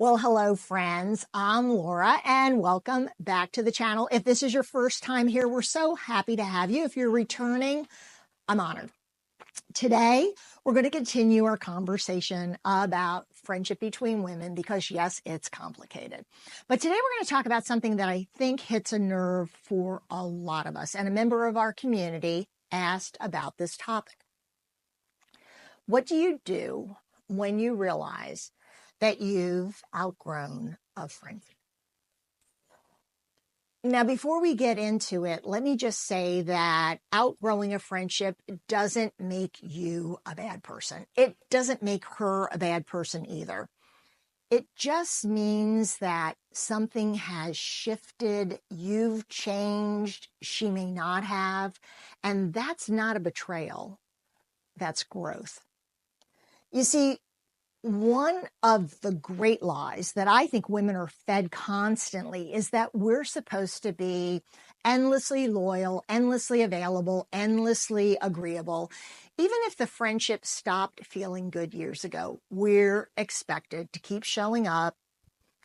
Well, hello, friends. I'm Laura, and welcome back to the channel. If this is your first time here, we're so happy to have you. If you're returning, I'm honored. Today, we're going to continue our conversation about friendship between women because, yes, it's complicated. But today, we're going to talk about something that I think hits a nerve for a lot of us. And a member of our community asked about this topic. What do you do when you realize that you've outgrown a friendship? Now, before we get into it, let me just say that outgrowing a friendship doesn't make you a bad person. It doesn't make her a bad person either. It just means that something has shifted, you've changed, she may not have, and that's not a betrayal, that's growth. You see, one of the great lies that I think women are fed constantly is that we're supposed to be endlessly loyal, endlessly available, endlessly agreeable. Even if the friendship stopped feeling good years ago, we're expected to keep showing up,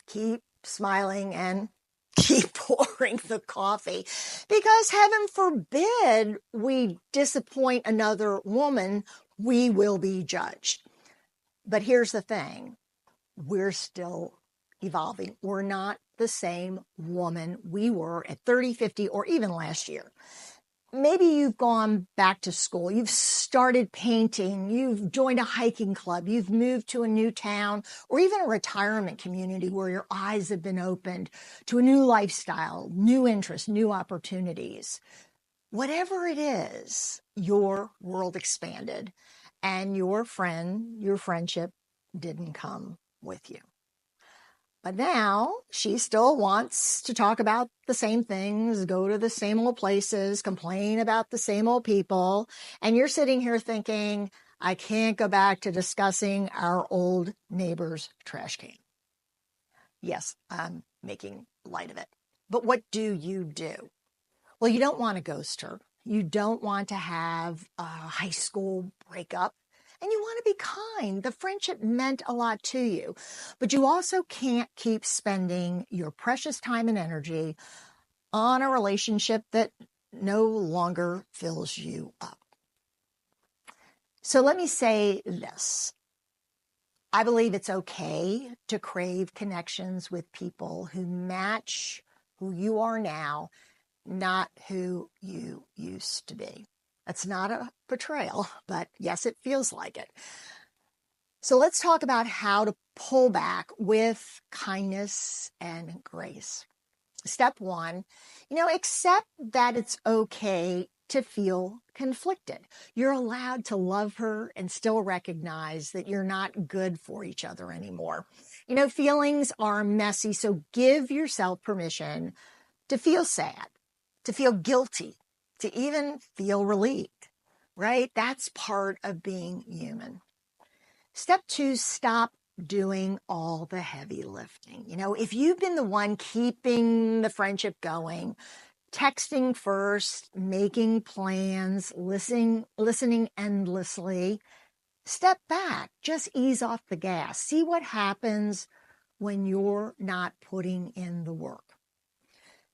keep smiling, and keep pouring the coffee. Because heaven forbid we disappoint another woman, we will be judged. But here's the thing, we're still evolving. We're not the same woman we were at 30, 50, or even last year. Maybe you've gone back to school, you've started painting, you've joined a hiking club, you've moved to a new town, or even a retirement community where your eyes have been opened to a new lifestyle, new interests, new opportunities. Whatever it is, your world expanded. And your friendship didn't come with you. But now she still wants to talk about the same things, go to the same old places, complain about the same old people. And you're sitting here thinking, I can't go back to discussing our old neighbor's trash can. Yes, I'm making light of it. But what do you do? Well, you don't want to ghost her. You don't want to have a high school breakup, and you want to be kind. The friendship meant a lot to you, but you also can't keep spending your precious time and energy on a relationship that no longer fills you up. So let me say this. I believe it's okay to crave connections with people who match who you are now, not who you used to be. That's not a betrayal, but yes, it feels like it. So let's talk about how to pull back with kindness and grace. Step one, accept that it's okay to feel conflicted. You're allowed to love her and still recognize that you're not good for each other anymore. Feelings are messy, so give yourself permission to feel sad, to feel guilty, to even feel relieved, right? That's part of being human. Step two, stop doing all the heavy lifting. If you've been the one keeping the friendship going, texting first, making plans, listening endlessly, step back, just ease off the gas. See what happens when you're not putting in the work.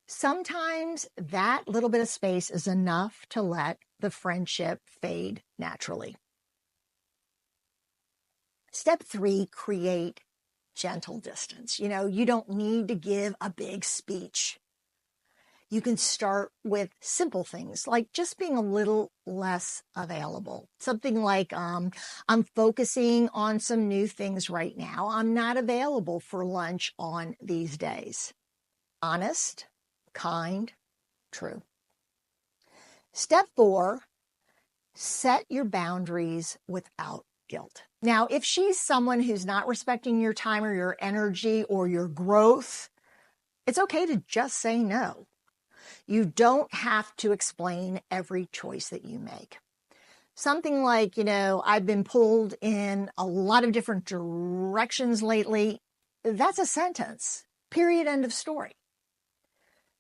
Sometimes that little bit of space is enough to let the friendship fade naturally. Step three, create gentle distance. You don't need to give a big speech. You can start with simple things like just being a little less available. Something like, I'm focusing on some new things right now. I'm not available for lunch on these days. Honest, kind, true. Step four, set your boundaries without guilt. Now, if she's someone who's not respecting your time or your energy or your growth, it's okay to just say no. You don't have to explain every choice that you make. Something like, I've been pulled in a lot of different directions lately. That's a sentence. Period. End of story.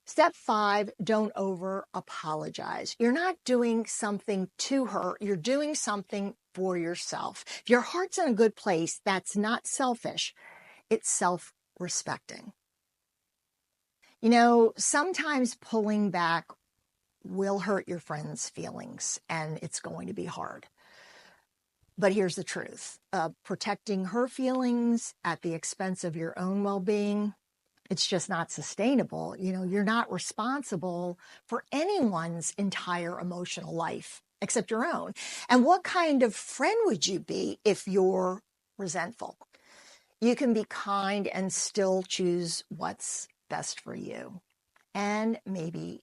Step five, don't over apologize. You're not doing something to her. You're doing something for yourself. If your heart's in a good place, that's not selfish. it's self-respecting. Sometimes pulling back will hurt your friend's feelings, and it's going to be hard. But here's the truth. Protecting her feelings at the expense of your own well-being, it's just not sustainable. You're not responsible for anyone's entire emotional life except your own. And what kind of friend would you be if you're resentful? You can be kind and still choose what's best for you. And maybe,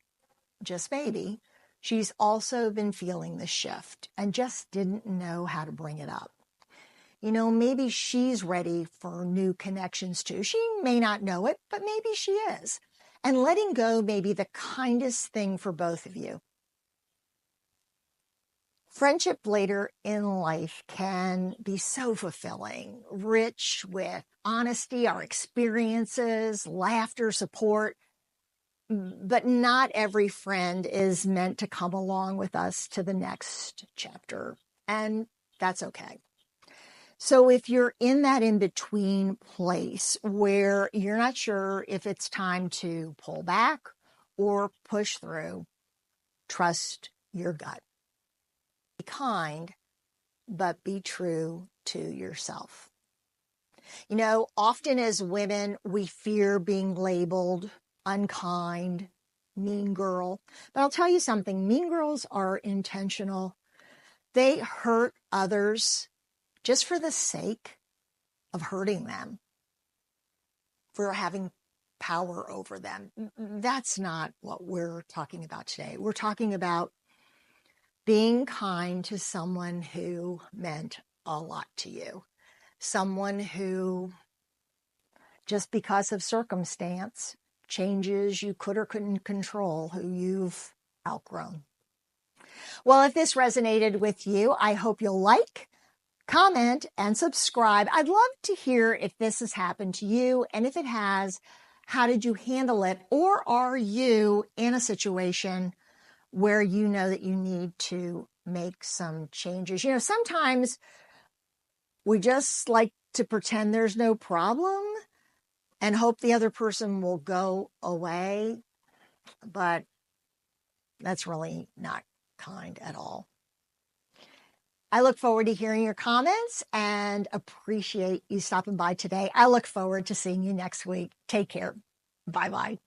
just maybe, she's also been feeling the shift and just didn't know how to bring it up. Maybe she's ready for new connections too. She may not know it, but maybe she is. And letting go may be the kindest thing for both of you. Friendship later in life can be so fulfilling, rich with honesty, our experiences, laughter, support. But not every friend is meant to come along with us to the next chapter, and that's okay. So if you're in that in-between place where you're not sure if it's time to pull back or push through, trust your gut. Be kind, but be true to yourself. Often as women, we fear being labeled unkind, mean girl. But I'll tell you something, mean girls are intentional. They hurt others just for the sake of hurting them, for having power over them. That's not what we're talking about today. We're talking about being kind to someone who meant a lot to you. Someone who, just because of circumstance, changes you could or couldn't control, who you've outgrown. Well, if this resonated with you, I hope you'll like, comment, and subscribe. I'd love to hear if this has happened to you, and if it has, how did you handle it? Or are you in a situation where you know that you need to make some changes? Sometimes we just like to pretend there's no problem and hope the other person will go away, but that's really not kind at all. I look forward to hearing your comments and appreciate you stopping by today. I look forward to seeing you next week. Take care. Bye-bye.